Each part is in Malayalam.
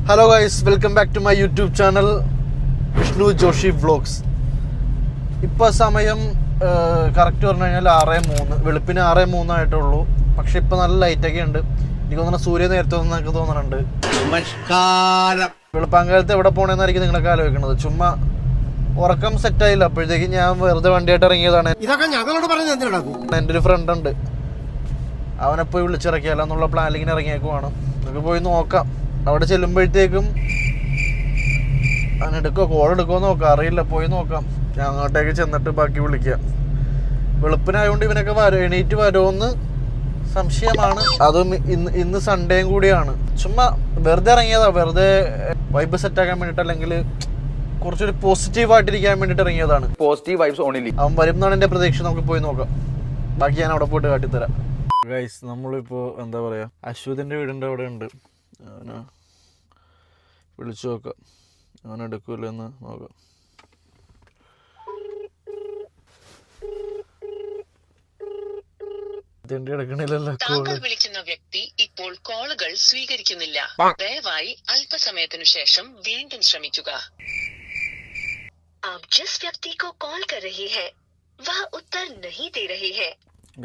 Hello guys, welcome back to my YouTube channel Vishnu Joshi vlogs. ഇപ്പോൾ സമയം കറക്റ്റ് പറഞ്ഞു കഴിഞ്ഞാൽ 6:03, വെളുപ്പിന് 6:03 ആയിട്ടുള്ളൂ. പക്ഷെ ഇപ്പോൾ നല്ല ലൈറ്റൊക്കെ ഉണ്ട്. എനിക്ക് തോന്നുന്നു സൂര്യ നേരത്തെ ഒന്നൊക്കെ തോന്നുന്നുണ്ട്. വെളുപ്പാങ്കാലത്ത് എവിടെ പോകണമെന്നായിരിക്കും നിങ്ങളൊക്കെ ആലോചിക്കുന്നത്. ചുമ്മാ ഉറക്കം സെറ്റായില്ല. അപ്പോഴത്തേക്കും ഞാൻ വെറുതെ വണ്ടിയായിട്ട് ഇറങ്ങിയതാണ്. എൻ്റെ ഒരു ഫ്രണ്ട് ഉണ്ട്, അവനെ പോയി വിളിച്ചിറക്കിയാലോ എന്നുള്ള പ്ലാനിങ്ങിന് ഇറങ്ങിയേക്കുവാണ്. നമുക്ക് പോയി നോക്കാം. അവിടെ ചെല്ലുമ്പോഴത്തേക്കും അവനെടുക്കോ കോൾ എടുക്കുമോ നോക്കാം, അറിയില്ല. പോയി നോക്കാം. ഞാൻ അങ്ങോട്ടേക്ക് ചെന്നിട്ട് ബാക്കി വിളിക്കാം. വെളുപ്പിനായതുകൊണ്ട് ഇവനൊക്കെ എണീറ്റ് വരുമോന്ന് സംശയമാണ്. അതും ഇന്ന് സൺഡേയും കൂടിയാണ്. ചുമ്മാ വെറുതെ ഇറങ്ങിയതാ, വെറുതെ വൈബ് സെറ്റാക്കാൻ വേണ്ടിയിട്ട്, അല്ലെങ്കിൽ കുറച്ചൊരു പോസിറ്റീവായിട്ടിരിക്കാൻ വേണ്ടിയിട്ട് ഇറങ്ങിയതാണ്. Positive vibes only. അവൻ വരും എന്നാണ് എൻ്റെ പ്രതീക്ഷ. നമുക്ക് പോയി നോക്കാം. ബാക്കി ഞാൻ അവിടെ പോയിട്ട് കാട്ടിത്തരാം. ഗൈസ്, നമ്മളിപ്പോൾ എന്താ പറയുക, അശ്വതിൻ്റെ വീടിൻ്റെ അവിടെ ഉണ്ട്. അവനെ വിളിച്ചു നോക്കാം, അവൻ എടുക്കൂല്ലോ എന്ന് നോക്കാം. താങ്കൾ വിളിക്കുന്ന വ്യക്തി ഇപ്പോൾ കോളുകൾ സ്വീകരിക്കുന്നില്ല. ദയവായി അല്പസമയത്തിനു ശേഷം വീണ്ടും ശ്രമിക്കുക. आप जिस व्यक्ति को कॉल कर रही है वह उत्तर नहीं दे रही है.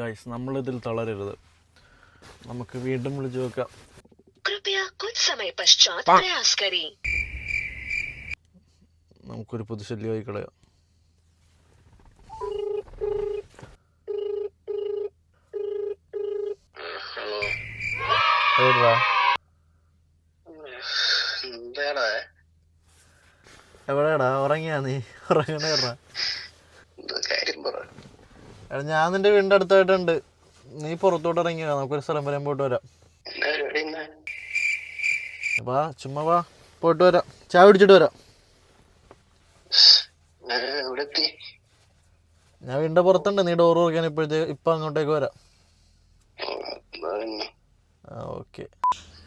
ഗൈസ്, നമ്മളിതിൽ തളരരുത്. നമുക്ക് വീണ്ടും വിളിച്ചു നോക്കാം. कृपया कुछ समय पश्चात प्रयास करें. നമുക്കൊരു പുതുശല്യമായി കളയാം. എവിടെയാടാ? ഉറങ്ങിയാ നീ? ഉറങ്ങണേടാ. ഞാൻ നിന്റെ വീടിന്റെ അടുത്തായിട്ടുണ്ട്. നീ പുറത്തോട്ട് ഇറങ്ങിയാ, നമുക്കൊരു സ്ഥലം വരാൻ പോയിട്ട് വരാം. വാ, ചുമ്മാ വാ, പോയിട്ട് വരാം. ചായ കുടിച്ചിട്ട് വരാം. ഞാൻ വീടിന്റെ പുറത്തുണ്ട്. നീ ഡോർ തുറക്കാൻ ഇപ്പൊ അങ്ങോട്ടേക്ക് വരാം. Okay,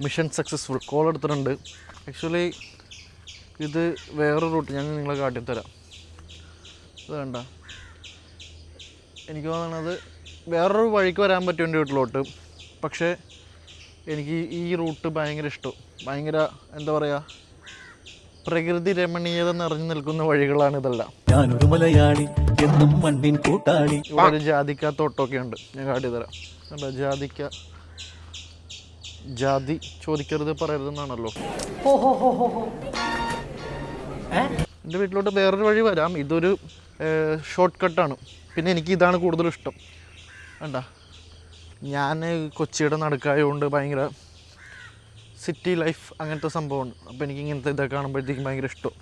mission successful. കോൾ എടുത്തിട്ടുണ്ട്. ആക്ച്വലി ഇത് വേറെ റൂട്ട് ഞാൻ നിങ്ങളെ കാട്ടിത്തരാം. ഇത് വേണ്ട, എനിക്ക് തോന്നുന്നത് വേറൊരു വഴിക്ക് വരാൻ പറ്റും എൻ്റെ വീട്ടിലോട്ട്. പക്ഷേ എനിക്ക് ഈ റൂട്ട് ഭയങ്കര ഇഷ്ടം. ഭയങ്കര എന്താ പറയുക, പ്രകൃതി രമണീയത നിറഞ്ഞു നിൽക്കുന്ന വഴികളാണ് ഇതെല്ലാം. ഞാനൊരു മലയാളി എന്നും മണ്ണിൻ കൂട്ടാളി. ഇവിടെ ഒരു ജാതിക്ക തോട്ടമൊക്കെ ഉണ്ട്, ഞാൻ കാട്ടിത്തരാം. ജാതി ചോദിക്കരുത് പറയരുതെന്നാണല്ലോ. എൻ്റെ വീട്ടിലോട്ട് വേറൊരു വഴി വരാം. ഇതൊരു ഷോർട്ട് കട്ടാണ്. പിന്നെ എനിക്ക് ഇതാണ് കൂടുതലും ഇഷ്ടം. വേണ്ട, ഞാൻ കൊച്ചിയുടെ നടുക്കായതുകൊണ്ട് ഭയങ്കര സിറ്റി ലൈഫ് അങ്ങനത്തെ സംഭവമുണ്ട്. അപ്പോൾ എനിക്ക് ഇങ്ങനത്തെ ഇതൊക്കെ കാണുമ്പോഴത്തേക്കും ഭയങ്കര ഇഷ്ടം.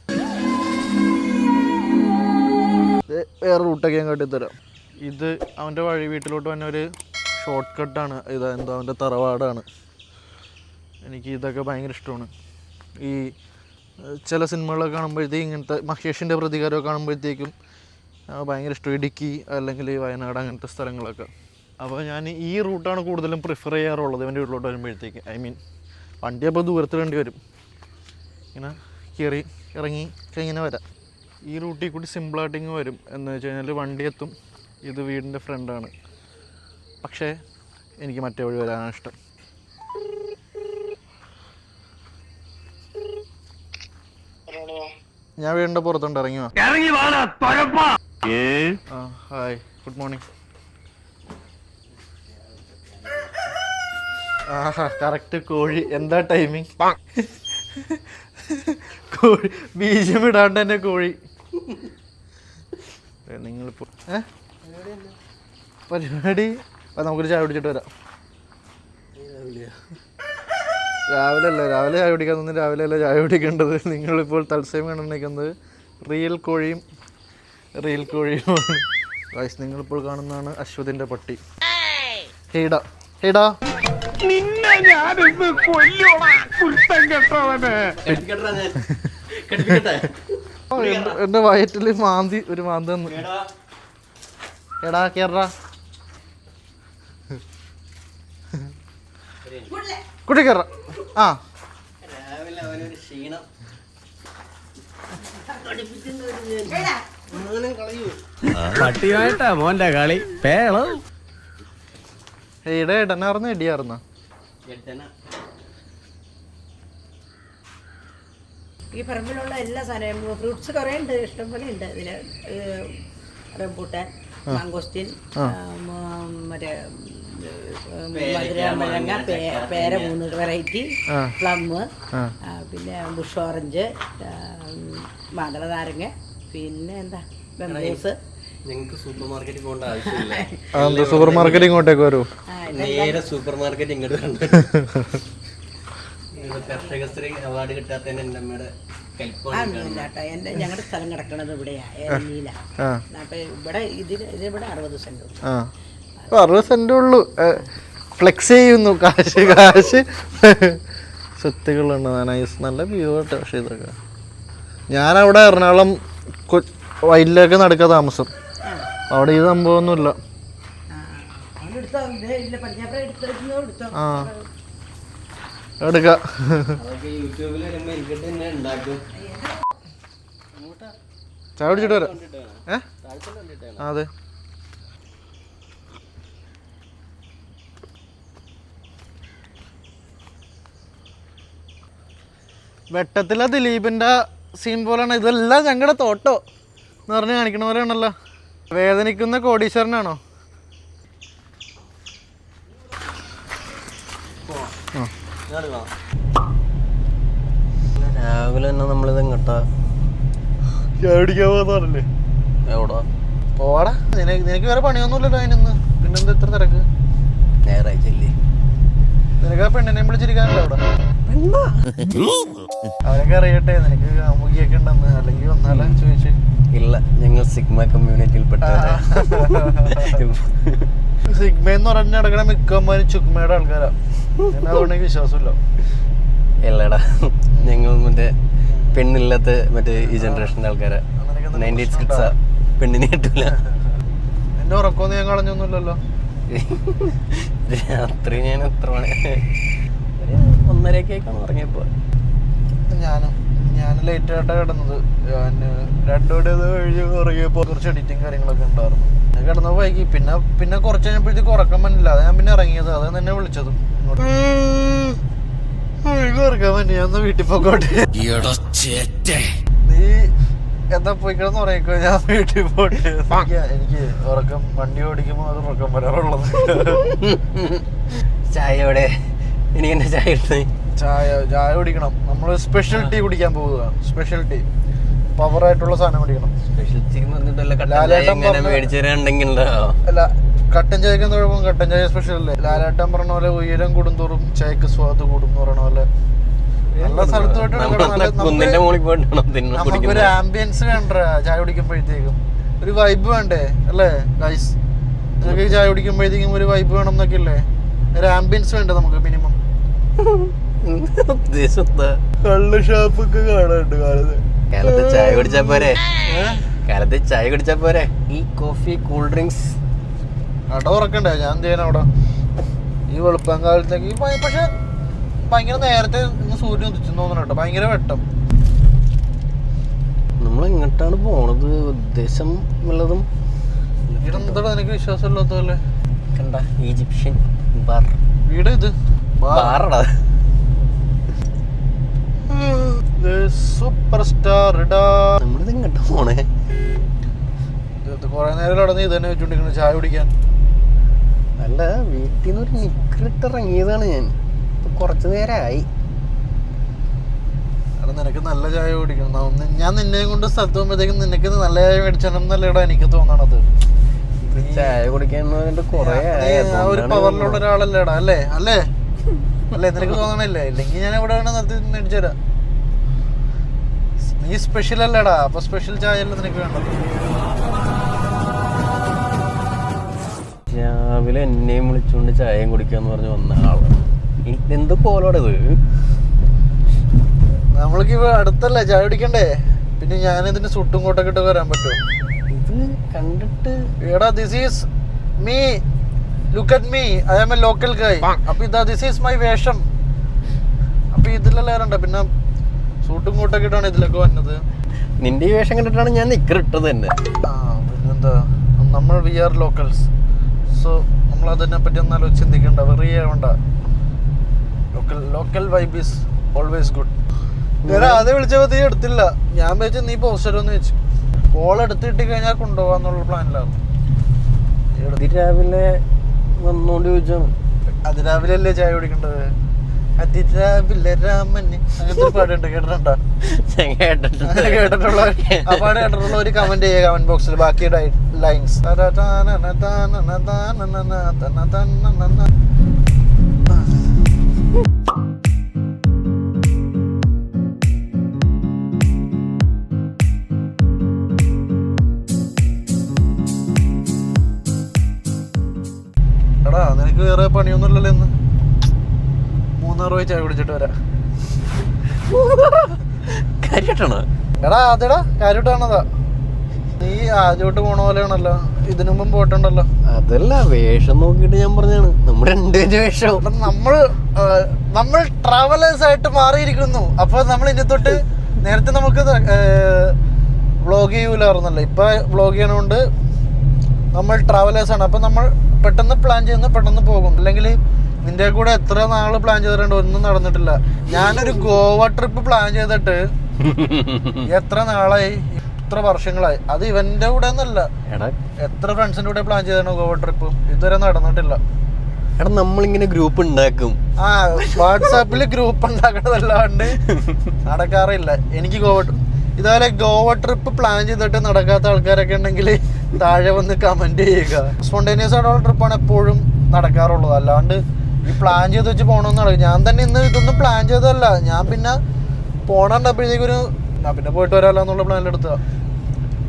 വേറെ റൂട്ടൊക്കെ ഞാൻ കാട്ടിത്തരാം. ഇത് അവൻ്റെ വഴി വീട്ടിലോട്ട് വന്ന ഒരു ഷോർട്ട് കട്ടാണ്. ഇതെന്തോ അവൻ്റെ തറവാടാണ്. എനിക്ക് ഇതൊക്കെ ഭയങ്കര ഇഷ്ടമാണ്. ഈ ചില സിനിമകളൊക്കെ കാണുമ്പോഴത്തേക്കും ഇങ്ങനത്തെ മഹേഷിൻ്റെ പ്രതികാരമൊക്കെ കാണുമ്പോഴത്തേക്കും ഭയങ്കര ഇഷ്ടം. ഇടുക്കി അല്ലെങ്കിൽ വയനാട് അങ്ങനത്തെ സ്ഥലങ്ങളൊക്കെ. അപ്പോൾ ഞാൻ ഈ റൂട്ടാണ് കൂടുതലും പ്രിഫർ ചെയ്യാറുള്ളത് എൻ്റെ വീട്ടിലോട്ട് വരുമ്പോഴത്തേക്ക്. ഐ മീൻ, വണ്ടി അപ്പോൾ ദൂരത്തിടേണ്ടി വരും. ഇങ്ങനെ കയറി ഇറങ്ങി ഇങ്ങനെ വരാം. ഈ റൂട്ടിൽ കൂടി സിമ്പിളായിട്ടിങ്ങ് വരും. എന്ന് വെച്ച് കഴിഞ്ഞാൽ വണ്ടി എത്തും. ഇത് വീടിൻ്റെ ഫ്രണ്ടാണ്. പക്ഷേ എനിക്ക് മറ്റേ വഴി വരാനാണ് ഇഷ്ടം. ഞാൻ വീടിൻ്റെ പുറത്തുണ്ട്, ഇറങ്ങി വാ. Hi, good morning. ആഹാ, കറക്റ്റ് കോഴി. എന്താ ടൈമിങ്? കോഴി ബീജം ഇടാണ്ട് തന്നെ കോഴി. നിങ്ങളിപ്പോൾ പരിപാടി നമുക്കൊരു ചായ കുടിച്ചിട്ട് വരാം. രാവിലെ അല്ല, രാവിലെ ചായ കുടിക്കാൻ തന്നെ രാവിലെ അല്ല ചായ കുടിക്കേണ്ടത്. നിങ്ങളിപ്പോൾ തത്സമയം കണ്ടുകൊണ്ടിരിക്കുന്നത് റിയൽ കോഴിയുമാണ്. ഗൈസ്, നിങ്ങളിപ്പോൾ കാണുന്നതാണ് അശ്വതിൻ്റെ പട്ടി. ഹേടാ ഹേടാ, എന്റെ വയറ്റില് ഒരു മാന്തി വന്നു. എടാ കേറാ, കുട്ടി കയറ. ആ, പട്ടിയായിട്ടാ മോന്റെ കളി. പേളോ ഇടനാർന്ന ഇടിയാർന്ന ഈ പറമ്പിലുള്ള എല്ലാ സാധനവും ഫ്രൂട്ട്സ് കുറേ ഉണ്ട്, ഇഷ്ടംപോലെ ഉണ്ട് ഇതിൽ. റംബൂട്ടാൻ, മാങ്കോസ്റ്റിൻ, മറ്റേ മധുരമഴങ്ങ, പേര 3 വെറൈറ്റി, പ്ലം, പിന്നെ ബുഷ് ഓറഞ്ച്, മാതള നാരങ്ങ, പിന്നെ എന്താ ബംബൂസ്. ഞങ്ങൾക്ക് സൂപ്പർ മാർക്കറ്റിൽ പോകേണ്ട ആവശ്യമില്ല. സൂപ്പർ മാർക്കറ്റ് ഇങ്ങോട്ടേക്ക് വരൂ. നേരെ സൂപ്പർ മാർക്കറ്റ് ഇങ്ങോട്ട് കണ്ടു. കർഷകശ്രീ അവാർഡ് കിട്ടാത്തതിന് എൻ്റെ അമ്മയുടെ കേട്ടോ. ഞങ്ങളുടെ സ്ഥലം കിടക്കണത് ഇവിടെയാണ്, ഏലനിയില. അപ്പൊ ഇവിടെ ഇതിവിടെ 60 സെന്റ്. 60 സെന്റ് ഉള്ളൂ. ഫ്ലെക്സ് ചെയ്യുന്നു കാശ് സത്യങ്ങളുണ്ട്. നൈസ്, നല്ല വ്യൂ കേട്ടോ. പക്ഷേ ഇതൊക്കെ ഞാനവിടെ എറണാകുളം വയലിലേക്ക് നടക്കുക താമസം. അവിടെ ഈ സംഭവമൊന്നുമില്ല. ആ എടുക്കാം. യൂട്യൂബിൽ വരുമ്പോൾ എനിക്കിട്ട് തന്നെ ഉണ്ടാക്കും. ചായ കുടിച്ചിട്ട് വരാം. അതെ, വെട്ടത്തിലെ ദിലീപിൻ്റെ സീൻ പോലെയാണ് ഇതെല്ലാം. ഞങ്ങളുടെ തോട്ടോ എന്ന് പറഞ്ഞ് കാണിക്കണ പോലെയാണല്ലോ. വേദനിക്കുന്ന കോടീശ്വരനാണോ? രാവിലെ തന്നെ നമ്മളിത് എങ്ങോട്ടാ ചാടിക്കാൻ പോകുന്നല്ലേ? എവിടാ പോവാടാ. നിനക്ക് വേറെ പണിയൊന്നുമില്ലല്ലോ അതിനൊന്ന്. പിന്നെന്താ ഇത്ര തിരക്ക്? ഞായറാഴ്ചല്ലേ? നിനക്ക് ആ പെണ്ണിനെ വിളിച്ചിരിക്കാനല്ലോ അവിടെ. അവരൊക്കെ അറിയട്ടെ നിനക്ക് കാമുകിയൊക്കെ ഉണ്ടെന്ന്. അല്ലെങ്കിൽ വന്നാലോ ചോദിച്ചു. ഇല്ല, ഞങ്ങൾ സിഗ്മ കമ്മ്യൂണിറ്റിയിൽപ്പെട്ട. സിഗ്മ എന്ന് പറഞ്ഞ നടക്കണ മിക്കമാരും ചുക്മയുടെ ആൾക്കാരാ. അതുകൊണ്ട് എനിക്ക് വിശ്വാസമില്ല. ഇല്ലടാ, ഞങ്ങൾ മറ്റേ പെണ്ണില്ലാത്ത മറ്റേ ഈ ജനറേഷൻ്റെ ആൾക്കാരാ. 90s കിഡ്സാ. പെണ്ണിനെ കിട്ടൂല. എന്റെ ഉറക്കമൊന്നും ഞാൻ കളഞ്ഞൊന്നുമില്ലല്ലോ. രാത്രി ഞാൻ എത്ര മണി? 1:30 ഉറങ്ങിയപ്പോ. ഞാൻ ലേറ്റ് ആയിട്ടാണ് കിടന്നത്. ഞാൻ 2 മണി കഴിഞ്ഞ് ഉറങ്ങിയപ്പോൾ കുറച്ച് എഡിറ്റിങ് കാര്യങ്ങളൊക്കെ ഉണ്ടായിരുന്നു. ഞാൻ കിടന്നത് വൈകി. പിന്നെ കുറച്ച് കഴിഞ്ഞപ്പോഴത്തേക്ക് ഉറക്കം പറ്റില്ല. അത് ഞാൻ പിന്നെ ഇറങ്ങിയത്. അതാണ് എന്നെ വിളിച്ചതും. ഉറക്കാൻ പറ്റി. ഞാൻ വീട്ടിൽ പോയിക്കോട്ടെ. നീ എന്താ പോയി കിടന്ന് ഉറങ്ങിക്കോ, ഞാൻ വീട്ടിൽ പോട്ടെ. എനിക്ക് ഉറക്കം വണ്ടി ഓടിക്കുമ്പോൾ അത് ഉറക്കം വരാറുള്ളത്. ചായ എവിടെ? എനിക്ക് എന്നെ ചായ എടുത്തേ. ചായ കുടിക്കണം. നമ്മൾ സ്പെഷ്യൽ ടീ കുടിക്കാൻ പോവുക. സ്പെഷ്യൽ ടീ പവറായിട്ടുള്ള സാധനം കുടിക്കണം. സ്പെഷ്യൽ ടീ മേടിച്ചു തരാണ്ടെങ്കിൽ അല്ല, കട്ടൻ ചായക്ക് എന്താ കുഴപ്പം? കട്ടൻ ചായ സ്പെഷ്യൽ അല്ലേ? ലാലേട്ടൻ പറഞ്ഞ പോലെ ഉയരം കൂടുന്തോറും ചായക്ക് സ്വാദ് കൂടും എന്ന് പറയണ പോലെ നല്ല സ്ഥലത്ത് നമുക്കൊരു ആംബിയൻസ് വേണ്ട ചായ കുടിക്കുമ്പോഴത്തേക്കും. ഒരു വൈബ് വേണ്ടേ അല്ലേ ഗൈസ്? നിങ്ങൾക്ക് ചായ കുടിക്കുമ്പോഴത്തേക്കും ഒരു വൈബ് വേണം എന്നൊക്കെ അല്ലേ? ഒരു ആംബിയൻസ് വേണ്ടേ നമുക്ക് മിനിമം? കള്ള് ഷാപ്പൊക്കെ കാണാറുണ്ട് കാലത്ത് ചായ കുടിച്ചാ പോരെ? കാലത്ത് ചായ കുടിച്ചാ പോരെ? ഈ കോഫി, കൂൾ ഡ്രിങ്ക്സ് കട തുറക്കണ്ടേ? ഞാൻ എന്ത് ചെയ്യാൻ അവിടെ ഈ വെളുപ്പം കാലത്തേക്ക്? പക്ഷെ ഭയങ്കര നേരത്തെ സൂര്യൻ ഉദിച്ചു തോന്നണം കേട്ടോ. ഭയങ്കര വെട്ടം. നമ്മൾ എങ്ങോട്ടാണ് പോണത്? ഉദ്ദേശം ഉള്ളതും എന്താ നിനക്ക് വിശ്വാസമില്ലാത്തല്ലേ? കണ്ട ഈജിപ്ഷ്യൻ ബാർ വീട് ഇത് ബാറടാ. സൂപ്പർ സ്റ്റാർ ഇടാ. നമ്മളിത് എങ്ങോട്ടാ പോണേ? കൊറേ നേരം നടന്ന് ഇത് തന്നെ വെച്ചോണ്ടിരിക്കുന്നു ചായ കുടിക്കാൻ. അല്ല, വീട്ടിൽ നിന്ന് ഒരു നിക്കറിട്ട് ഇറങ്ങിയതാണ് ഞാൻ. ഇപ്പൊ കുറച്ചു നേരമായി. എടാ നിനക്ക് നല്ല ചായ കുടിക്കണം. ഞാൻ നിന്നെ കൊണ്ട് സ്ഥലത്ത് പോകുമ്പോഴത്തേക്കും നിനക്ക് നല്ല ചായ മേടിച്ചണം എന്നല്ലേടാ എനിക്ക് തോന്നണത്. ചായ കുടിക്കാൻ ഒരു പവറിലുള്ള ഒരാളല്ലേടാ? അല്ലേ അല്ലേ അല്ലേ? നിനക്ക് തോന്നണല്ലേ? ഇല്ലെങ്കിൽ ഞാൻ എവിടെ വേണം നിർത്തി മേടിച്ചു തരാം. നീ സ്പെഷ്യൽ അല്ലേടാ? അപ്പൊ സ്പെഷ്യൽ ചായ അല്ലേ നിനക്ക് വേണ്ടത്? രാവിലെ എന്നെയും വിളിച്ചുകൊണ്ട് ചായയും കുടിക്കാന്ന് പറഞ്ഞ് വന്ന ആള് എന്ത് പോലോടെ ഇത്? നമ്മൾക്ക് ഇവ അടുത്തല്ലേ ചായ കുടിക്കണ്ടേ? പിന്നെ ഞാനിതിന് സുട്ടും കോട്ടൊക്കെ ഇട്ട് വരാൻ പറ്റുമോ? ഇത് കണ്ടിട്ട് എടാ this is me, look at me, I am a local guy. അപ്പൊ ഇതാ ദിസ് ഈസ് മൈ വേഷം. അപ്പൊ ഇതിലെല്ലാം വരണ്ട. പിന്നെ സൂട്ടും കോട്ടൊക്കെ ഇട്ടാണ് ഇതിലൊക്കെ വന്നത്. നിന്റെ ഈ വേഷം കണ്ടിട്ടാണ് ഞാൻ നിക്കറിട്ടത് തന്നെ. പിന്നെന്താ, നമ്മൾ വി ആർ ലോക്കൽസ്. സോ നമ്മൾ അതിനെ പറ്റി ഒന്നാലും ചിന്തിക്കണ്ട, വെറി ആവണ്ട. Local vibe is always good. അത് വിളിച്ചപ്പോ നീ എടുത്തില്ല. ഞാൻ വെച്ച് നീ പോസ്റ്റർ ഒന്ന് വെച്ചു. കോൾ എടുത്ത് കിട്ടി കഴിഞ്ഞാൽ കൊണ്ടുപോകാന്നുള്ള പ്ലാനിലാണ്. രാവിലെ വന്നോണ്ട് ചോദിച്ചാണ്. അതിരാവിലെ അല്ലേ ചായ കുടിക്കേണ്ടത്? അതിരാവിലെ രാമന് അങ്ങനത്തെ ഒരു പാടുണ്ട്, കേട്ടിട്ടുണ്ടോ? കേട്ടിട്ടുള്ള ആ പാട് കേട്ടിട്ടുള്ള ഒരു കമന്റ് ചെയ്യുക കമന്റ് ബോക്സിൽ. ബാക്കി ലൈൻസ് എടാ, നിനക്ക് വേറെ പണിയൊന്നുമില്ലല്ലോ ഇന്ന്? 3 രൂപ ചായ കുടിച്ചിട്ട് വരാം. കാര്യട്ടാണോ? എടാ അതെടാ കാര്യട്ടാണതാ. നീ ആദ്യമായിട്ട് പോണ പോലെയാണല്ലോ, ഇതിനു മുമ്പ് പോയിട്ടുണ്ടല്ലോ. അതല്ല, വേഷം നോക്കിയിട്ട് ഞാൻ പറഞ്ഞാണ്. നമ്മുടെ 2 വേഷം. നമ്മൾ ട്രാവലേഴ്സ് ആയിട്ട് മാറിയിരിക്കുന്നു. അപ്പൊ നമ്മൾ ഇനി തൊട്ട് നേരത്തെ നമുക്ക് വ്ളോഗ് ചെയ്യൂലായിരുന്നല്ലോ, ഇപ്പൊ വ്ളോഗ് ചെയ്യണോണ്ട് നമ്മൾ ട്രാവലേഴ്സ് ആണ്. അപ്പൊ നമ്മൾ പെട്ടെന്ന് പ്ലാൻ ചെയ്യുന്ന പെട്ടെന്ന് പോകും. അല്ലെങ്കിൽ നിന്റെ കൂടെ എത്ര നാള് പ്ലാൻ ചെയ്തിട്ടുണ്ട്, ഒന്നും നടന്നിട്ടില്ല. ഞാനൊരു ഗോവ ട്രിപ്പ് പ്ലാൻ ചെയ്തിട്ട് എത്ര നാളായി, എത്ര വർഷങ്ങളായി. അത് ഇവന്റെ കൂടെ ഒന്നല്ല, എത്ര ഫ്രണ്ട്സിന്റെ കൂടെ പ്ലാൻ ചെയ്താണ് ഗോവ ട്രിപ്പ്, ഇതുവരെ നടന്നിട്ടില്ല. എടാ നമ്മളിങ്ങനെ ഗ്രൂപ്പ് ഉണ്ടാക്കും. ആ വാട്സാപ്പില് ഗ്രൂപ്പ് ഉണ്ടാക്കണതല്ലാണ്ട് നടക്കാറില്ല. എനിക്ക് ഇതുപോലെ ഗോവ ട്രിപ്പ് പ്ലാൻ ചെയ്തിട്ട് നടക്കാത്ത ആൾക്കാരൊക്കെ ഉണ്ടെങ്കിൽ താഴെ വന്ന് കമന്റ് ചെയ്യുക. സ്പോണ്ടേനിയസ് ആയിട്ടുള്ള ട്രിപ്പാണ് എപ്പോഴും നടക്കാറുള്ളത്. അല്ലാണ്ട് ഈ പ്ലാൻ ചെയ്ത് വെച്ച് പോകണമെന്ന് നടക്കും. ഞാൻ തന്നെ ഇന്ന് ഇതൊന്നും പ്ലാൻ ചെയ്തതല്ല. ഞാൻ പിന്നെ പോണപ്പോഴത്തേക്കൊരു പിന്നെ പോയിട്ട് വരാമല്ലോ എന്നുള്ള പ്ലാനിലെടുത്ത.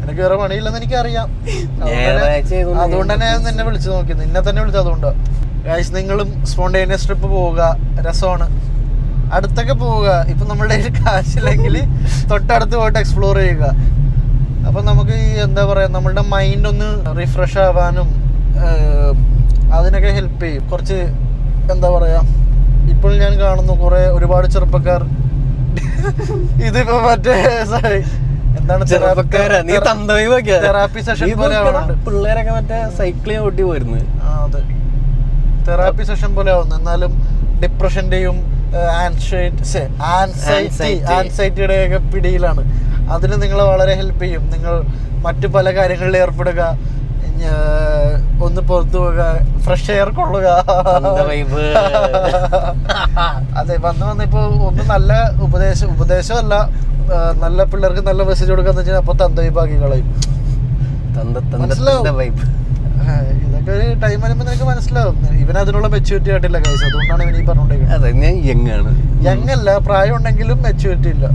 എനിക്ക് വേറെ പണിയില്ലെന്ന് എനിക്കറിയാം. അതുകൊണ്ട് തന്നെ ഞാൻ നിന്നെ വിളിച്ചു നോക്കി, നിന്നെ തന്നെ വിളിച്ചത് അതുകൊണ്ടാണ്. ഗൈസ്, നിങ്ങളും സ്പോണ്ടേനിയസ് ട്രിപ്പ് പോവുക, രസമാണ്. അടുത്തൊക്കെ പോവുക. ഇപ്പം നമ്മളുടെ കയ്യിൽ കാശില്ലെങ്കിൽ തൊട്ടടുത്ത് പോയിട്ട് എക്സ്പ്ലോർ ചെയ്യുക. അപ്പം നമുക്ക് ഈ എന്താ പറയുക, നമ്മളുടെ മൈൻഡ് ഒന്ന് റിഫ്രഷ് ആവാനും അതിനൊക്കെ ഹെൽപ്പ് ചെയ്യും. കുറച്ച് എന്താ പറയുക, ഇപ്പോൾ ഞാൻ കാണുന്നു ഒരുപാട് ചെറുപ്പക്കാർ ഇതിപ്പോ മറ്റേ എന്താണ് തെറാപ്പി സെഷൻ പോലെ പിള്ളേരൊക്കെ മറ്റേ സൈക്കിളിൽ ഓട്ടി പോയിരുന്നു. അതെ, തെറാപ്പി സെഷൻ പോലെ ആവുന്നു. എന്നാലും ഡിപ്രഷന്റെയും ആൻസൈറ്റിയുടെ ഒക്കെ പിടിയിലാണ്. അതിന് നിങ്ങളെ വളരെ ഹെൽപ്പ് ചെയ്യും. നിങ്ങൾ മറ്റു പല കാര്യങ്ങളിൽ ഏർപ്പെടുക, ഒന്ന് പുറത്തു പോവുക, ഫ്രഷ് എയർ കൊള്ളുക. അതെ, വന്നിപ്പോ ഒന്ന് നല്ല ഉപദേശമല്ല, നല്ല പിള്ളേർക്ക് നല്ല മെസ്സേജ് കൊടുക്കാന്ന് വെച്ചാൽ അപ്പൊ തന്തവൈബാക്കി കളയും. ഇതൊക്കെ ഒരു ടൈം വരുമ്പോ നിനക്ക് മനസ്സിലാവും. ഇവനതിനുള്ള മെച്യൂരിറ്റി ആയിട്ടില്ല ഗൈസ്, അതുകൊണ്ടാണ് ഇവൻ ഈ പറഞ്ഞോണ്ടിരിക്കുന്നത്. യങ് അല്ല, പ്രായം ഉണ്ടെങ്കിലും മെച്യൂരിറ്റി ഇല്ല.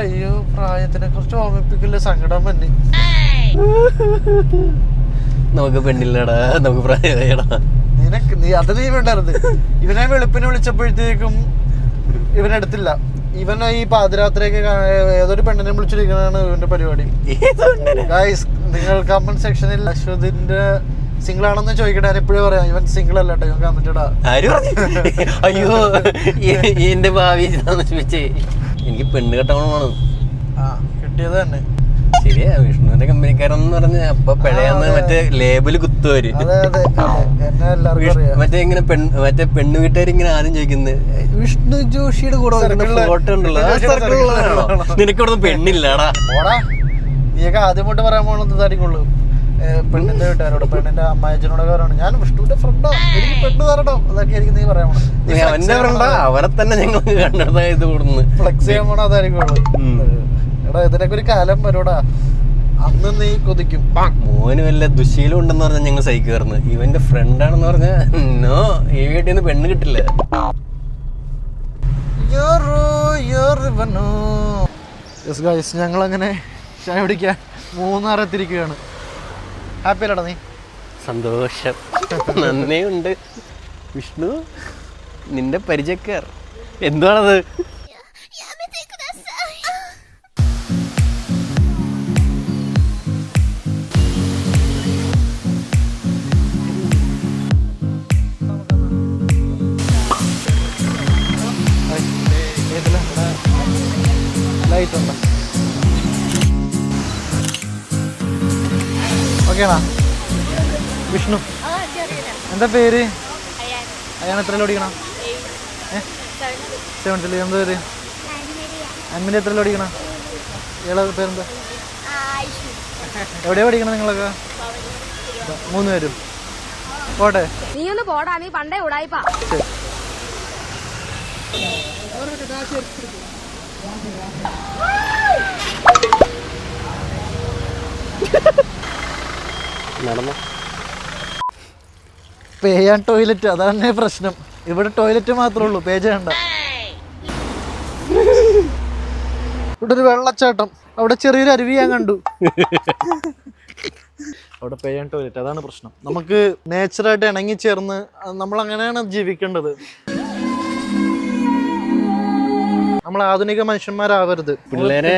അയ്യോ, പ്രായത്തിനെ കുറിച്ച് ഓർമ്മിപ്പിക്കില്ല, സങ്കടം തന്നെ. നമുക്ക് പെണ്ണില്ലടാ, നമുക്ക് പ്രായമായടാ. നീ വേണ്ടായിരുന്നു. ഇവനെ വെളുപ്പിന് വിളിച്ചപ്പോഴത്തേക്കും ഇവനെടുത്തില്ല. ഇവൻ ഈ പാതിരാത്രിയൊക്കെ ഏതൊരു പെണ്ണിനെ വിളിച്ചിരിക്കണാണ് ഇവന്റെ പരിപാടി. ഗൈസ്, നിങ്ങൾ കമന്റ് സെക്ഷനിൽ അശ്വതിന്റെ സിംഗിൾ ആണെന്ന് ചോദിക്കട്ടെ. ഞാൻ എപ്പോഴും പറയാം, ഇവൻ സിംഗിൾ അല്ല കേട്ടോ, ഇവൻ കമന്റ് ഇടാ. അയ്യോ, എന്റെ ഭാവി എനിക്ക് പെണ്ണ് കെട്ടണമെന്നാണ്. കിട്ടിയത് തന്നെ ശരിയാ. വിഷ്ണുവിന്റെ കമ്പനിക്കാരെന്ന് പറഞ്ഞ അപ്പൊ പിഴയാന്ന് മറ്റേ ലേബില് കുത്തുവര്. മറ്റേ ഇങ്ങനെ മറ്റേ പെണ്ണു വീട്ടുകാരിങ്ങനെ ആദ്യം ചോദിക്കുന്നത് വിഷ്ണു ജോഷിയുടെ കൂടെ ഫോട്ടോ ഉണ്ടല്ലോ, നിനക്കിവിടെ പെണ്ണില്ലടാ. നീയൊക്കെ ആദ്യമായിട്ട് പറയാൻ പോകണമെന്നതായിരിക്കുള്ളൂ പെണ്ണിന്റെ വീട്ടുകാരോട്. പെണ്ണിന്റെ അമ്മായച്ചനോടൊക്കെ പറയണം, ഞാൻ വിഷ്ണുവിന്റെ ഫ്രണ്ടോ, എനിക്ക് പെണ്ണ് തരണോ, അതൊക്കെ ആയിരിക്കും നീ പറയാൻ പോണം. അവന്റെ ഫ്രണ്ടാ, അവരെ തന്നെ ഞങ്ങൾ കണ്ടെടുത്തായത് കൂടുന്നു ഫ്ലെക്സ് ചെയ്യാൻ പോണ അതായിരിക്കുള്ളൂ. എടാ, ഇതിനൊക്കെ ഒരു കാലം വരൂടാ, അന്ന് നീ കൊതിക്കും. മോന് വല്ല ദുശീലം ഉണ്ടെന്ന് പറഞ്ഞാൽ ഞങ്ങൾ സഹിക്കുമായിരുന്നു. ഇവന്റെ ഫ്രണ്ടാണെന്ന് പറഞ്ഞാൽ നോ, ഈ വീട്ടിൽ നിന്ന് പെണ്ണ് കിട്ടില്ല. ഞങ്ങളങ്ങനെ ചായ കുടിക്കാൻ മൂന്നാറെത്തിരിക്കുകയാണ്. ഹാപ്പി അല്ലടാ നീ? സന്തോഷം, നന്ദിയുണ്ട്. വിഷ്ണു, നിന്റെ പരിചയക്കാർ എന്താണത്? ലൈറ്റ് ഉണ്ടോ? ഓക്കേണാ? വിഷ്ണു, എന്താ പേര്? അയാൾ എത്രയിൽ ഓടിക്കണം? 7th. എന്താ പേര്? അൻമിൽ എത്ര പഠിക്കണ? ഇയാളെ പേരെന്താ? എവിടെയാ പഠിക്കണം നിങ്ങളൊക്കെ? 3 പേരും പോട്ടെ. നീ ഒന്ന് പോടാ, നീ പണ്ടേ ഉടായിപ്പാ. നടന്നു പേ ചെയ്യാൻ ടോയ്ലറ്റ്, അതാണ് പ്രശ്നം. ഇവിടെ ടോയ്ലറ്റ് മാത്രമേ ഉള്ളൂ, പേ ചെയ്യണ്ട. ഇവിടെ ഒരു വെള്ളച്ചാട്ടം, അവിടെ ചെറിയൊരു അരുവി ഞാൻ കണ്ടു. അവിടെ പേ ചെയ്യാൻ ടോയ്ലറ്റ്, അതാണ് പ്രശ്നം. നമുക്ക് നേച്ചറായിട്ട് ഇണങ്ങി ചേർന്ന് നമ്മൾ അങ്ങനെയാണ് ജീവിക്കേണ്ടത്. നമ്മൾ ആധുനിക മനുഷ്യന്മാരാവരുത്. പിള്ളേരെ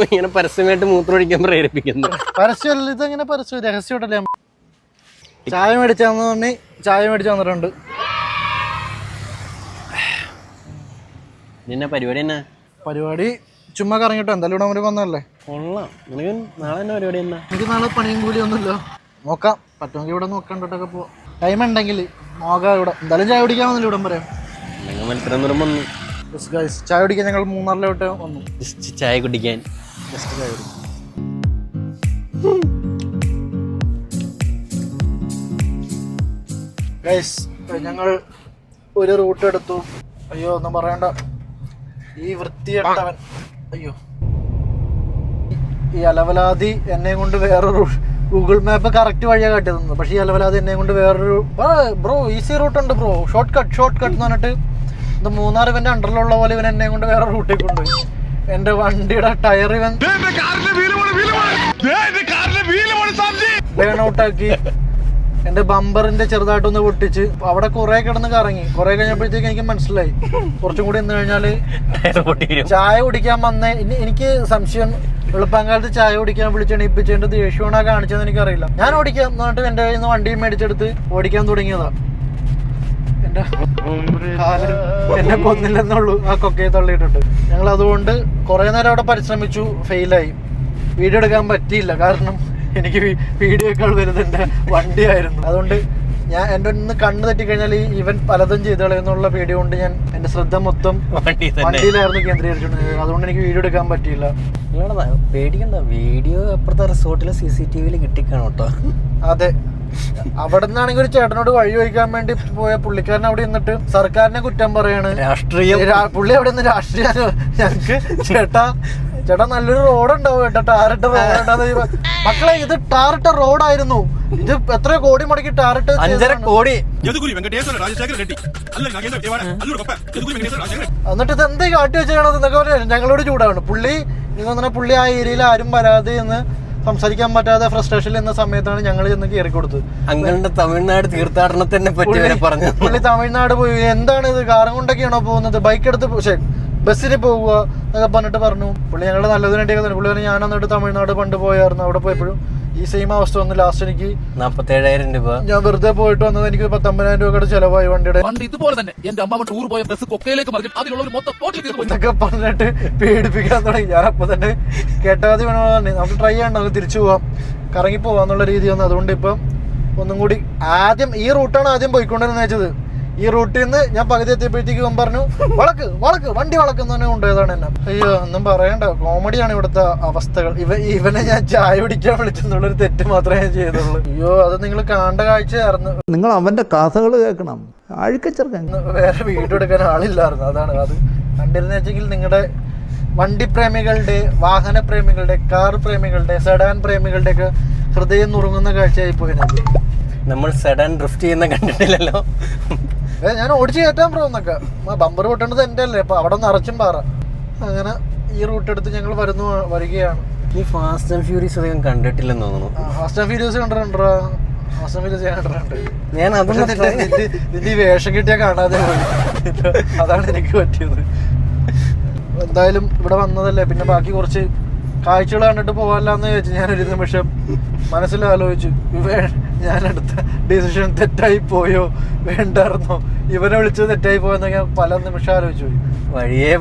ഇങ്ങനെ പരസ്യമായിട്ട് മൂത്രമൊഴിക്കാൻ പ്രേരിപ്പിക്കുന്നു. പരസ്യമല്ല, ഇതെങ്ങനെ പരസ്യം? രഹസ്യമായിട്ടല്ലേ. ചായ മേടിച്ചാന്ന് പറഞ്ഞ് ചായ മേടിച്ചു തന്നിട്ടുണ്ട്. നിന്നെ പരിപാടി എന്നാ? പരിപാടി ചുമ്മാ കറങ്ങിട്ടോ, എന്തായാലും ഇവിടെ അവര് വന്നല്ലേ. കൊള്ളാം. നിനക്ക് നാളെ തന്നെ പരിപാടി എന്നാ? എനിക്ക് നാളെ പണിയും കൂലി ഒന്നുമില്ലോ. നോക്കാം, പറ്റുമെങ്കിൽ ഇവിടെ നോക്കണ്ടോട്ടൊക്കെ പോവാം. ടൈം ഉണ്ടെങ്കിൽ നോക്കാം. ഇവിടെ എന്തായാലും ചായ കുടിക്കാൻ വന്നില്ല. ഇവിടം പറയാം മത്സരം വന്നു. ചായ കുടിക്കാൻ ഞങ്ങൾ മൂന്നാറിലോട്ട് വന്നു. ജസ്റ്റ് ചായ കുടിക്കാൻ. ജസ്റ്റ് ചായ കുടിക്കും. ഗൈസ്, ഞങ്ങൾ ഒരു റൂട്ട് എടുത്തു. അയ്യോ ഒന്നും പറയണ്ട, ഈ വൃത്തിയെട്ടവൻ. അയ്യോ, ഈ അലവലാതി എന്നെ കൊണ്ട് വേറൊരു ഗൂഗിൾ മാപ്പ് കറക്റ്റ് വഴിയാണ് കാട്ടി തന്നത്. പക്ഷേ ഈ അലവലാതി എന്നെ കൊണ്ട് വേറൊരു ബ്രോ ഈസി റൂട്ട് ഉണ്ട് ബ്രോ, ഷോർട്ട് കട്ട് എന്ന് പറഞ്ഞിട്ട് ഇത് 3 ഇവൻ്റെ അണ്ടറിലുള്ള പോലെ ഇവൻ എന്നെ കൊണ്ട് വേറെ റൂട്ടിൽ കൊണ്ടുപോയി. എൻ്റെ വണ്ടിയുടെ ടയർ ഇവൻ ബേൺ ഔട്ടാക്കി. എൻ്റെ ബമ്പറിന്റെ ചെറുതായിട്ടൊന്ന് പൊട്ടിച്ച് അവിടെ കുറെ കിടന്ന് കറങ്ങി. കുറെ കഴിഞ്ഞപ്പോഴത്തേക്ക് എനിക്ക് മനസ്സിലായി കുറച്ചും കൂടി എന്ന് കഴിഞ്ഞാല് ചായ കുടിക്കാൻ വന്നേ. എനിക്ക് സംശയം, എളുപ്പകാലത്ത് ചായ കുടിക്കാൻ വിളിച്ചെണീപ്പിച്ചതിന്റെ ദേഷ്യമാണോ കാണിച്ചതെന്ന് എനിക്കറിയില്ല. ഞാൻ ഓടിക്കാം എന്നിട്ട് എൻ്റെ കയ്യിൽ നിന്ന് വണ്ടിയും മേടിച്ചെടുത്ത് ഓടിക്കാൻ തുടങ്ങിയതാ. എന്റെ എന്നെ കൊന്നില്ലെന്നുള്ളൂ ആ കൊക്കയെ തള്ളിയിട്ടുണ്ട്. ഞങ്ങൾ അതുകൊണ്ട് കുറെ നേരം അവിടെ പരിശ്രമിച്ചു, ഫെയിലായി. വീഡിയോ എടുക്കാൻ പറ്റിയില്ല, കാരണം എനിക്ക് വീഡിയോക്കാൾ വലുത് എൻ്റെ വണ്ടിയായിരുന്നു. അതുകൊണ്ട് ഞാൻ എൻ്റെ ഒന്ന് കണ്ണ് തെറ്റിക്കഴിഞ്ഞാൽ ഇവൻ പലതും ചെയ്ത് കളയുന്നുള്ള പേടിയോ കൊണ്ട് ഞാൻ എൻ്റെ ശ്രദ്ധ മൊത്തം വണ്ടിയിലായിരുന്നു കേന്ദ്രീകരിച്ചിട്ടുണ്ട്. അതുകൊണ്ട് എനിക്ക് വീഡിയോ എടുക്കാൻ പറ്റിയില്ല. പേടിക്കണ്ട, വീഡിയോ അപ്പുറത്തെ റിസോർട്ടിലെ CCTV കിട്ടിക്കാണോ കേട്ടോ. അതെ, അവിടെ നിന്നാണെങ്കിൽ ഒരു ചേട്ടനോട് വഴി ചോദിക്കാൻ വേണ്ടി പോയ പുള്ളിക്കാരൻ അവിടെ നിന്നിട്ട് സർക്കാരിനെ കുറ്റം പറയാണ്. രാഷ്ട്രീയം പുള്ളി അവിടെ നിന്ന് രാഷ്ട്രീയ ഞങ്ങക്ക് ചേട്ടാ നല്ലൊരു റോഡ് ഉണ്ടാവും കേട്ടോ, ടാറിട്ട റോഡ്. മക്കളെ, ഇത് ടാറിട്ട റോഡായിരുന്നു. ഇത് എത്ര കോടി മുടക്കി ടാറിട്ട്? 5.5 കോടി. എന്നിട്ട് ഇത് എന്തേ കാട്ടി വെച്ചാണത് എന്നൊക്കെ പറയാം. ഞങ്ങളോട് ചൂടാണ് പുള്ളി. എനിക്ക് തോന്നുന്നു പുള്ളി ആ ഏരിയയിൽ ആരും വരാതെ എന്ന് സംസാരിക്കാൻ പറ്റാതെ ഫ്രസ്ട്രേഷനിൽ എന്ന സമയത്താണ് ഞങ്ങൾ ചെന്ന് കയറി കൊടുത്തത്. അങ്ങനെ തമിഴ്നാട് തീർത്ഥാടനത്തിനെ പറ്റി പറഞ്ഞു. പുള്ളി തമിഴ്നാട് പോയി. എന്താണ് ഇത്, കാറും കൊണ്ടൊക്കെയാണോ പോകുന്നത്? ബൈക്ക് എടുത്ത് ബസ്സിന് പോവുക എന്നൊക്കെ പറഞ്ഞിട്ട് പറഞ്ഞു. പുള്ളി ഞങ്ങളുടെ നല്ലതിന് വേണ്ടിയൊക്കെ തന്നെ. പുള്ളി പറഞ്ഞു ഞാൻ എന്നിട്ട് തമിഴ്നാട് പണ്ട് പോയായിരുന്നു. അവിടെ പോയപ്പോഴും ഈ സെയിം അവസ്ഥ വന്നു. ലാസ്റ്റ് എനിക്ക് 47,000 രൂപ ഞാൻ വെറുതെ പോയിട്ട് വന്നത്. എനിക്ക് 19,000 രൂപയുടെ ചെലവായി വണ്ടിയുടെ. ഇതുപോലെ തന്നെ എന്റെ അമ്മ ടൂർ പോയ ബസ് കൊക്കയിലേക്ക് മറിഞ്ഞു. അതിലുള്ള ഒരു മൊത്തം ഇതൊക്കെ പറഞ്ഞിട്ട് പേടിപ്പിക്കാൻ തുടങ്ങി. ഞാൻ അപ്പൊ തന്നെ കേട്ടാതി വേണോ പറഞ്ഞു, നമുക്ക് ട്രൈ ചെയ്യണ്ട, നമുക്ക് തിരിച്ചു പോവാം, കറങ്ങി പോവാന്നുള്ള രീതി വന്നു. അതുകൊണ്ട് ഇപ്പം ഒന്നും കൂടി ഈ റൂട്ടാണ് ആദ്യം പോയിക്കൊണ്ടിരുന്ന വെച്ചത്. ഈ റൂട്ടിൽ നിന്ന് ഞാൻ പകുതി എത്തിയപ്പോഴത്തേക്കും പറഞ്ഞു വണ്ടി വളക്കെന്ന് തന്നെ കൊണ്ടുപോയതാണ് എന്നെ. അയ്യോ ഒന്നും പറയണ്ട, കോമഡിയാണ് ഇവിടുത്തെ അവസ്ഥകൾ. ഇവനെ ഞാൻ ചായ പിടിക്കാൻ വിളിച്ചെന്നുള്ളൊരു തെറ്റ് മാത്രമേ ഞാൻ ചെയ്തുള്ളൂ. അയ്യോ, അത് നിങ്ങൾ കാണേണ്ട കാഴ്ചയായിരുന്നു. നിങ്ങൾ അവന്റെ കഥകൾ കേൾക്കണം. അഴുക്കച്ചെറുക്കൻ. വേറെ വീഡിയോ എടുക്കാൻ ആളില്ലായിരുന്നു, അതാണ്. അത് കണ്ടിരുന്ന വെച്ചെങ്കിൽ നിങ്ങളുടെ വണ്ടി പ്രേമികളുടെ, വാഹന പ്രേമികളുടെ, കാർ പ്രേമികളുടെ, സെഡാൻ പ്രേമികളുടെ ഒക്കെ ഹൃദയം നുറുങ്ങുന്ന കാഴ്ചയായി പോയത്. നമ്മൾ സെഡാൻ ഡ്രിഫ്റ്റ് ചെയ്യുന്ന കണ്ടിട്ടില്ലല്ലോ. ഞാൻ ഓടിച്ച് കയറ്റാൻ പോകുന്നൊക്കെ ബമ്പർ പൊട്ടേണ്ടത് എൻ്റെ അല്ലേ. അപ്പൊ അവിടെ നിറച്ചും പാറ. അങ്ങനെ ഈ റൂട്ട് എടുത്ത് ഞങ്ങൾ വരികയാണ്. ഈ ഫാസ്റ്റ് ആൻഡ് ഫ്യൂരിയസ് അധികം കണ്ടിട്ടില്ലെന്ന് തോന്നുന്നു. ഫാസ്റ്റ് ആൻഡ് ഫ്യൂരിയസ് കണ്ടിട്ടുണ്ടോ? ഫാസ്റ്റ് ആൻഡ് ഫ്യൂരിയസ് ഞാൻ കണ്ടിട്ടുണ്ട്. ഞാൻ നിന്റെ ഈ വേഷം കിട്ടിയാൽ കാണാതെ പോയി. അതാണ് എനിക്ക് പറ്റിയത്. എന്തായാലും ഇവിടെ വന്നതല്ലേ, പിന്നെ ബാക്കി കുറച്ച് കാഴ്ചകൾ കണ്ടിട്ട് പോകാമെന്ന് ചോദിച്ചു. ഞാനൊരു നിമിഷം മനസ്സിലാലോചിച്ചു, ഞാനെടുത്ത ഡിസിഷൻ തെറ്റായി പോയോ, വേണ്ടായിരുന്നോ, ഇവനെ വിളിച്ചത് തെറ്റായി പോയെന്നൊക്കെ പല നിമിഷം ആലോചിച്ചു പോയി. വഴിയെ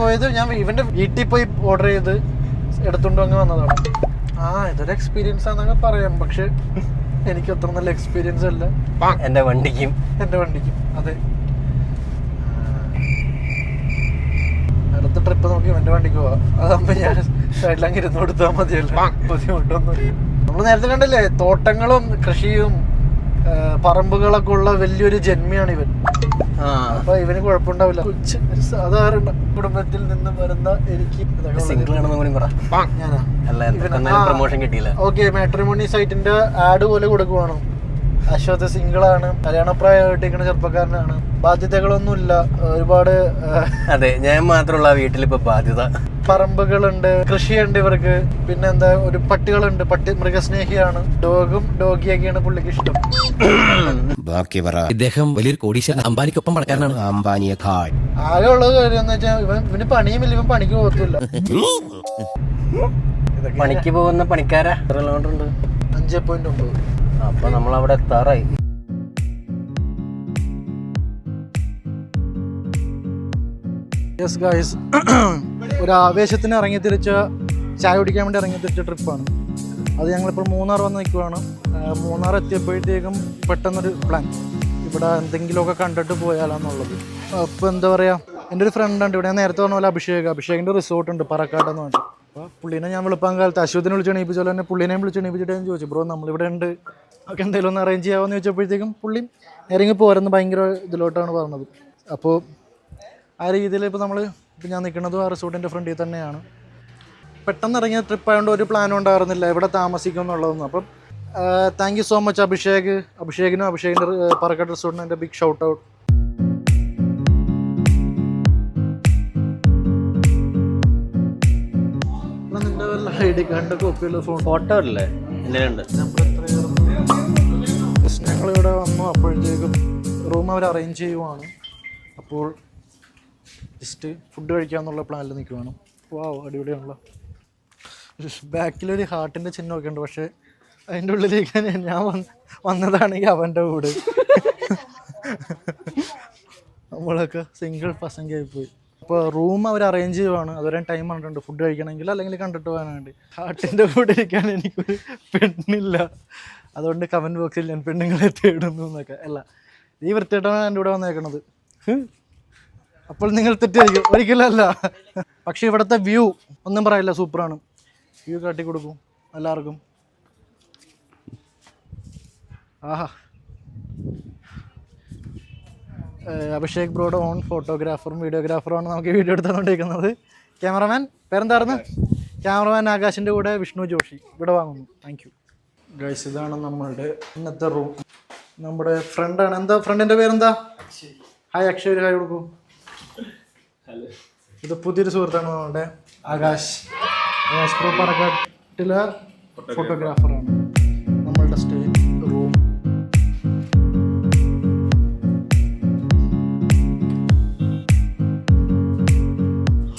പോയത് ഞാൻ ഇവന്റെ വീട്ടിൽ പോയി ഓർഡർ ചെയ്ത് എടുത്തോണ്ട് അങ്ങ് വന്നതാണ്. ഇതൊരു എക്സ്പീരിയൻസ് ആണെന്നൊക്കെ പറയാം, പക്ഷെ എനിക്ക് അത്ര നല്ല എക്സ്പീരിയൻസ് അല്ല എന്റെ വണ്ടിക്കും. അതെ, അടുത്ത ഇപ്പൊ നമുക്ക് ഇവന്റെ വണ്ടിക്ക് പോവാം. അതാകുമ്പോ ഞാൻ സൈഡിലങ്ങ് ഇരുന്ന് കൊടുത്താൽ മതിയല്ലോ, ബുദ്ധിമുട്ടൊന്നും. നമ്മൾ നേരത്തെ കണ്ടില്ലേ തോട്ടങ്ങളും കൃഷിയും പറമ്പുകളൊക്കെ ഉള്ള വലിയൊരു ജന്മിയാണ് ഇവൻ. അപ്പൊ ഇവന് കുഴപ്പമുണ്ടാവില്ല. ഒരു സാധാരണ കുടുംബത്തിൽ നിന്ന് വരുന്ന എനിക്ക് പ്രൊമോഷൻ കിട്ടിയില്ല. ഓക്കെ, മാട്രിമോണി സൈറ്റിന്റെ ആഡ് പോലെ കൊടുക്കുവാണോ? അശ്വത് സിംഗിളാണ്, കല്യാണപ്രായമായിട്ടിരിക്കുന്ന ചെറുപ്പക്കാരനാണ്, ബാധ്യതകളൊന്നുമില്ല ഒരുപാട്. അതെ, ഞാൻ മാത്രമുള്ള വീട്ടിലിപ്പോ ബാധ്യത. പറമ്പുകളുണ്ട്, കൃഷിയുണ്ട് ഇവർക്ക്. പിന്നെ എന്താ, ഒരു പട്ടികളുണ്ട്, പട്ടി മൃഗസ്നേഹിയാണ്. ഡോഗിയൊക്കെയാണ് പുള്ളിക്ക് ഇഷ്ടം. ബാക്കി പറ. ഇദ്ദേഹം വലിയൊരു കോടീശ്വരൻ, അംബാനിക്കൊപ്പം പണക്കാരനാണ്. അംബാനിയേക്കാൾ ആകെ ഉള്ളത് കാര്യം എന്ന് വെച്ചാൽ ഇവന് പണിയുമില്ല, ഇവൻ പണിക്ക് പോകത്തില്ല. പണിക്ക് പോകുന്ന പണിക്കാരാ എത്ര കിലോമീറ്റർ ഉണ്ട്? 5.9. അപ്പൊ നമ്മളവിടെ എത്താറായി. യെസ് ഗായ്സ്, ഒരു ആവേശത്തിന് ഇറങ്ങി തിരിച്ച ചായ കുടിക്കാൻ വേണ്ടി ഇറങ്ങി തിരിച്ച ട്രിപ്പാണ് അത്. ഞങ്ങളിപ്പോൾ മൂന്നാർ വന്ന് നിൽക്കുവാണ്. മൂന്നാർ എത്തിയപ്പോഴത്തേക്കും പെട്ടെന്നൊരു പ്ലാൻ, ഇവിടെ എന്തെങ്കിലുമൊക്കെ കണ്ടിട്ട് പോയാലാന്നുള്ളത്. അപ്പോൾ എന്താ പറയുക, എൻ്റെ ഒരു ഫ്രണ്ടുണ്ട് ഇവിടെ, ഞാൻ നേരത്തെ പറഞ്ഞ പോലെ അഭിഷേകിൻ്റെ റിസോർട്ട് ഉണ്ട് പറക്കാട് എന്ന് പറഞ്ഞിട്ട്. അപ്പോൾ പുള്ളീനെ ഞാൻ വെളുപ്പാൻ കാലത്ത് അശ്വതിനെ വിളിച്ച് എണീപ്പിച്ചാൽ തന്നെ പുള്ളീനെയും വിളിച്ച് എണീപ്പിച്ചിട്ട് ഞാൻ ചോദിച്ചു, ബ്രോ നമ്മളിവിടെ ഉണ്ട്, ഒക്കെ എന്തെങ്കിലും ഒന്ന് അറേഞ്ച് ചെയ്യാമെന്ന് ചോദിച്ചപ്പോഴത്തേക്കും പുള്ളി ഇറങ്ങി പോരുന്ന ഭയങ്കര ഇതിലോട്ടാണ് പറഞ്ഞത്. അപ്പോൾ ആ രീതിയിൽ ഇപ്പോൾ ഞാൻ നിൽക്കുന്നതും ആ റിസോർട്ടിൻ്റെ ഫ്രണ്ടിൽ തന്നെയാണ്. പെട്ടെന്ന് ഇറങ്ങിയ ട്രിപ്പ് ആയതുകൊണ്ട് ഒരു പ്ലാനും ഉണ്ടായിരുന്നില്ല എവിടെ താമസിക്കും എന്നുള്ളതൊന്നും. അപ്പം താങ്ക് യു സോ മച്ച് അഭിഷേകിനും അഭിഷേകിൻ്റെ പറക്കാട് റിസോർട്ടിന് എൻ്റെ ബിഗ് ഷൗട്ട് ഔട്ട്. നിൻ്റെ വല്ല ID കാർഡിൻ്റെ കോപ്പിയുള്ള ഫോട്ടോ അല്ലേ ഞങ്ങളിവിടെ വന്നു. അപ്പോഴത്തേക്കും റൂം അവർ അറേഞ്ച് ചെയ്യുവാണ്. അപ്പോൾ ജസ്റ്റ് ഫുഡ് കഴിക്കാമെന്നുള്ള പ്ലാനിൽ നിൽക്കുവാണ്. വാവ്, അടിപൊളിയാണല്ലോ. ബാക്കിലൊരു ഹാർട്ടിൻ്റെ ചിഹ്നമൊക്കെ ഉണ്ട്, പക്ഷേ അതിൻ്റെ ഉള്ളിലേക്ക് ഞാൻ വന്നതാണെങ്കിൽ അവൻ്റെ കൂടെ നമ്മളൊക്കെ സിംഗിൾ പസംഗായി പോയി. അപ്പോൾ റൂം അവർ അറേഞ്ച് ചെയ്യുവാണ്. അതുവരെ ടൈം പറഞ്ഞിട്ടുണ്ട് ഫുഡ് കഴിക്കണമെങ്കിൽ അല്ലെങ്കിൽ കണ്ടിട്ട് പോകാൻ വേണ്ടി. ഹാർട്ടിൻ്റെ കൂടെ ഇരിക്കാൻ എനിക്കൊരു പെണ്ണില്ല, അതുകൊണ്ട് കമൻറ്റ് ബോക്സിൽ ഞാൻ പെണ്ണുങ്ങളെ തേടുന്നു എന്നൊക്കെ. അല്ല, ഈ വൃത്തിയായിട്ടാണ് എൻ്റെ കൂടെ വന്നേക്കണത്. അപ്പോൾ നിങ്ങൾ തെറ്റായിരിക്കും, ഒരിക്കലല്ല. പക്ഷേ ഇവിടുത്തെ വ്യൂ ഒന്നും പറയില്ല, സൂപ്പറാണ്. വ്യൂ കാട്ടി കൊടുക്കും എല്ലാവർക്കും. ആഹാ, അഭിഷേക് ബ്രോയുടെ ഓൺ ഫോട്ടോഗ്രാഫറും വീഡിയോഗ്രാഫറുമാണ് നമുക്ക് വീഡിയോ എടുത്തുകൊണ്ടിരിക്കുന്നത്. ക്യാമറമാൻ പേരെന്തായിരുന്നു? ക്യാമറമാൻ ആകാശിൻ്റെ കൂടെ വിഷ്ണു ജോഷി ഇവിടെ വാങ്ങുന്നു. Thank you guys. ഇതാണ് നമ്മളുടെ ഇന്നത്തെ റൂം. നമ്മുടെ ഫ്രണ്ടാണ്. എന്താ ഫ്രണ്ടിൻ്റെ പേരെന്താ? ഹായ് അക്ഷയ്, ഹായ് കൊടുക്കൂ. ഇത് പുതിയൊരു സുഹൃത്താണ് നമ്മളുടെ ആകാശ് പ്രോ പറക്കാട്ടിലെ ഫോട്ടോഗ്രാഫറാണ്. നമ്മളുടെ stay room.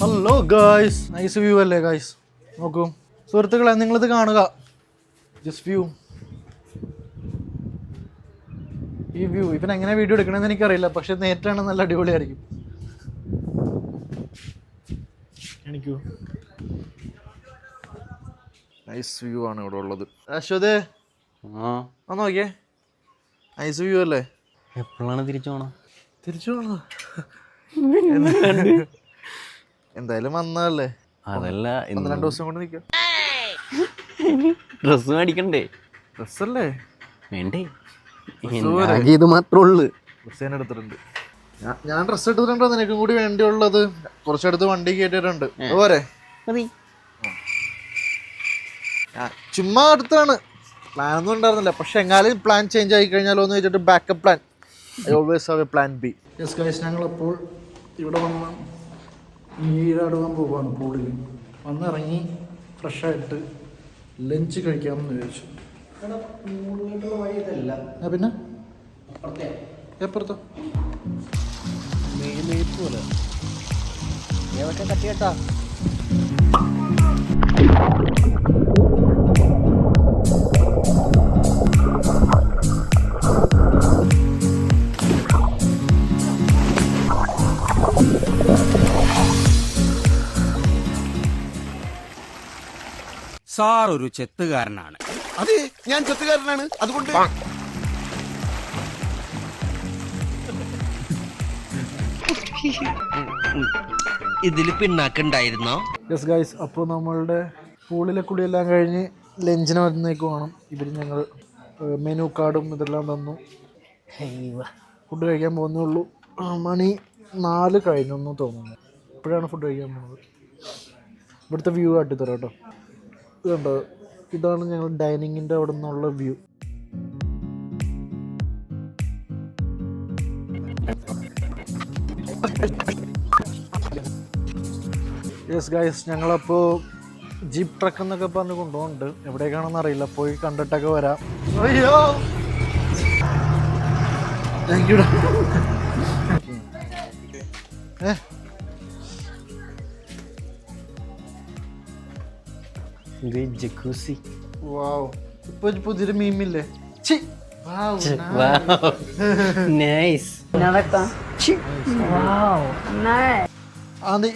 Hello guys, nice view അല്ലേ ഗായ്സ്? നോക്കൂ സുഹൃത്തുക്കളെ, നിങ്ങളിത് കാണുക. ജസ്റ്റ് വ്യൂ, ഈ വ്യൂ. ഇവൻ എങ്ങനെ വീഡിയോ എടുക്കണമെന്ന് എനിക്കറിയില്ല, പക്ഷെ നേരിട്ടാണ് നല്ല അടിപൊളിയായിരിക്കും. എനിക്കോ നൈസ് വ്യൂ ആണ് ഇവിടെ ഉള്ളത്. അശ്വതേ ഒന്ന് നോക്കിയേ, നൈസ് വ്യൂ അല്ലേ? എപ്പോഴാണ് തിരിച്ചു പോകണം? തിരിച്ചു പോകണോ? എന്തായാലും വന്നതല്ലേ, അതല്ല 2 ദിവസം കൊണ്ട് നിൽക്കാം. ഡ്രസ്സ് മേടിക്കണ്ടേ? ഡ്രസ്സല്ലേ വേണ്ടേ? ഇത് മാത്രമേ ഉള്ളു. ഡ്രസ്സ് ഞാൻ എടുത്തിട്ടുണ്ട്. ഞാൻ ഡ്രസ്സ് എടുത്തിട്ടുണ്ടോ? നിനക്കും കൂടി വേണ്ടിയുള്ളത് കുറച്ചടുത്ത് വണ്ടി കയറ്റിയിട്ടുണ്ട്. അതുപോലെ ചുമ്മാ അടുത്താണ്, പ്ലാനൊന്നും ഉണ്ടായിരുന്നില്ല. പക്ഷെ എങ്ങാലും പ്ലാൻ ചേഞ്ച് ആയി കഴിഞ്ഞാലോ എന്ന് വെച്ചിട്ട് backup plan. I always have a plan B. Yes guys, ഞങ്ങളപ്പോൾ ഇവിടെ വന്ന് നീരാടുവാൻ പോവാണ് പൂളിൽ. വന്നിറങ്ങി ഫ്രഷായിട്ട് ലഞ്ച് കഴിക്കാമെന്ന് വിചാരിച്ചു. പിന്നെ എപ്പുറത്തോ പോലെ കട്ടിയേട്ടാ. സാർ ഒരു ചെത്തുകാരനാണ്. അതെ, ഞാൻ ചെത്തുകാരനാണ്. അതുകൊണ്ട് ഇതിൽ പിണ്ണാക്കുണ്ടായിരുന്നോ? യെസ് ഗൈസ്, അപ്പോൾ നമ്മളുടെ പൂളിലെ കുടിയെല്ലാം കഴിഞ്ഞ് ലഞ്ചിന് വരുന്നേക്ക് വേണം. ഇവർ ഞങ്ങൾ മെനു കാർഡും ഇതെല്ലാം തന്നു. ഫുഡ് കഴിക്കാൻ പോകുന്നേ ഉള്ളൂ. മണി 4 കഴിഞ്ഞൊന്നും തോന്നുന്നു. ഇപ്പോഴാണ് ഫുഡ് കഴിക്കാൻ പോകുന്നത്. ഇവിടുത്തെ വ്യൂ കാട്ടിത്തരാം കേട്ടോ. ഇത് കണ്ടോ, ഇതാണ് ഞങ്ങൾ ഡൈനിങ്ങിൻ്റെ അവിടെ നിന്നുള്ള വ്യൂ. യെസ് ഗൈസ്, ഞങ്ങളപ്പോൾ ജീപ്പ് ട്രക്ക് എന്നൊക്കെ പറഞ്ഞ് കൊണ്ടുപോകുന്നുണ്ട്. എവിടേക്കാണെന്ന് അറിയില്ല, പോയി കണ്ടിട്ടൊക്കെ വരാം. അയ്യോ താങ്ക് യു. വാവ്, ഇപ്പൊ പുതിയൊരു മീമില്ലേ?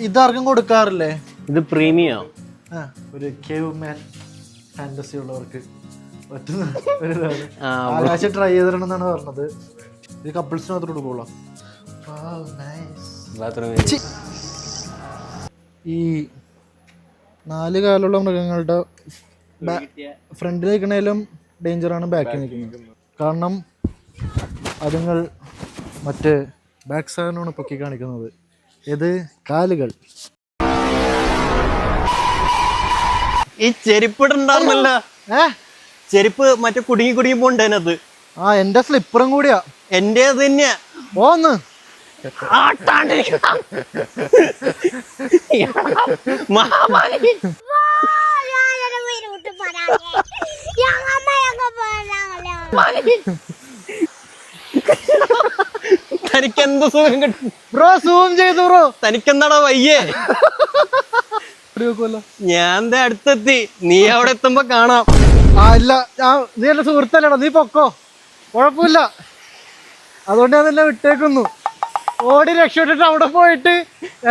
ഇതാർക്കും കൊടുക്കാറില്ലേ? ഇത് പ്രീമിയം. ഒരു കേവ് മാൻ ഫാന്റസി ഉള്ളവർക്ക് പറ്റുന്ന ഒരു ഇതാണ്. ആകാശം ട്രൈ ചെയ്തിട്ടുണ്ടെന്നാണ് പറഞ്ഞത്. ഇത് കപ്പിൾസിന് മാത്രം കൊടുക്കുള്ളൂ. ഈ 4 കാലുള്ള മൃഗങ്ങളുടെ ഫ്രണ്ടിൽ നിൽക്കണേലും ഡേഞ്ചറാണ് ബാക്കിൽ നിൽക്കുന്നത്. കാരണം അതുങ്ങൾ മറ്റേ ബാക്ക് സൈഡിനാണ് പൊക്കി കാണിക്കുന്നത്. ഇത് കാലുകൾ. ഈ ചെരുപ്പ് ഇടണ്ടായിരുന്നല്ലോ. ചെരുപ്പ് മറ്റേ കുടുങ്ങി പോണ്ട് അതിനകത്ത്. എന്റെ സ്ലിപ്പറും കൂടിയാ. എന്റെ തന്നെയാ. പോന്ന് തനിക്കെന്ത് സുഖം കിട്ടും ബ്രോ? സൂം ചെയ്തു ബ്രോ. തനിക്കെന്താടാ വയ്യേ? ഞാൻ അടുത്തെത്തി. നീ അവിടെ എത്തുമ്പോ കാണാം. ഇല്ല, നീ എന്റെ സുഹൃത്തല്ലേടാ, നീ പൊക്കോ, കുഴപ്പമില്ല. അതുകൊണ്ട് ഞാൻ നിന്നെ വിട്ടേക്കുന്നു. ഓടി രക്ഷപ്പെട്ടിട്ട് അവിടെ പോയിട്ട്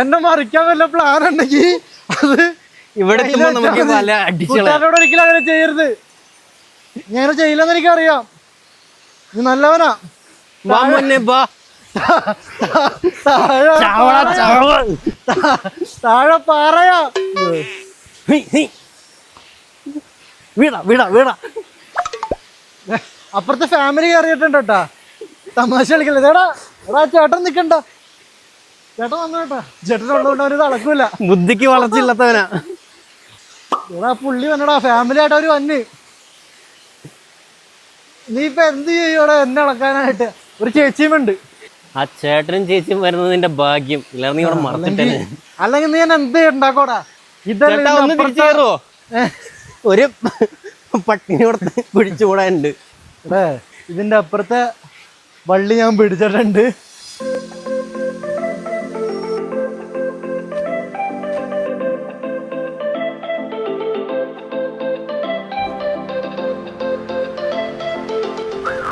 എന്നെ മറിക്കാൻ വല്ല പ്ലാൻ ഉണ്ടെങ്കിൽ അത് ഇവിടെ കൂട്ടുകാരോട് ഒരിക്കലും അങ്ങനെ ചെയ്യരുത്. ഞാൻ ചെയ്യില്ലെന്ന് എനിക്കറിയാം. നീ നല്ലവനാ. താഴെ പാറയാ. വീടാ അപ്പുറത്തെ ഫാമിലി കയറിയിട്ടുണ്ട് കേട്ടാ. തമാശ കളിക്കല്ലേ? എടാ ചേട്ടൻ നിക്കണ്ട, ചേട്ടൻ വന്നു കേട്ടാ. ചേട്ടൻ ഉള്ളതുകൊണ്ട് അവര് നടക്കൂല. ബുദ്ധിക്ക് വളർച്ചയില്ലാത്തവനാ. എടാ പുള്ളി വന്നടാ, ഫാമിലി ആയിട്ട് അവര് വന്ന്. നീ ഇപ്പൊ എന്ത് ചെയ്യോടെ എന്നെ അളക്കാനായിട്ട്? ഒരു ചേച്ചിയും ഉണ്ട്. ആ ചേട്ടനും ചേച്ചിയും വരുന്നത് നിന്റെ ഭാഗ്യം. ഇല്ലാതെ നീ ഇവിടെ മറന്നിട്ടേ. അല്ലെങ്കിൽ നീ ഞാൻ എന്ത് ഉണ്ടാക്കോടാ? ഇതല്ലോ ഒരു പട്ടിണിയോടത്ത് പിടിച്ചുകൂടാനുണ്ട്. ഇതിന്റെ അപ്പുറത്തെ വള്ളി ഞാൻ പിടിച്ചിട്ടുണ്ട്.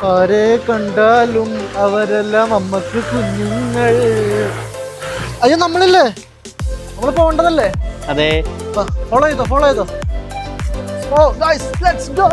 ആരെ കണ്ടാലും അവരെല്ലാം അമ്മക്ക് കുഞ്ഞുങ്ങൾ. അയ്യോ, നമ്മളില്ലേ? നമ്മള് പോകേണ്ടതല്ലേ? അതെ. ഫോളോ ചെയ്തോ. ഓ ഗൈസ്, ലെറ്റ്സ് ഗോ.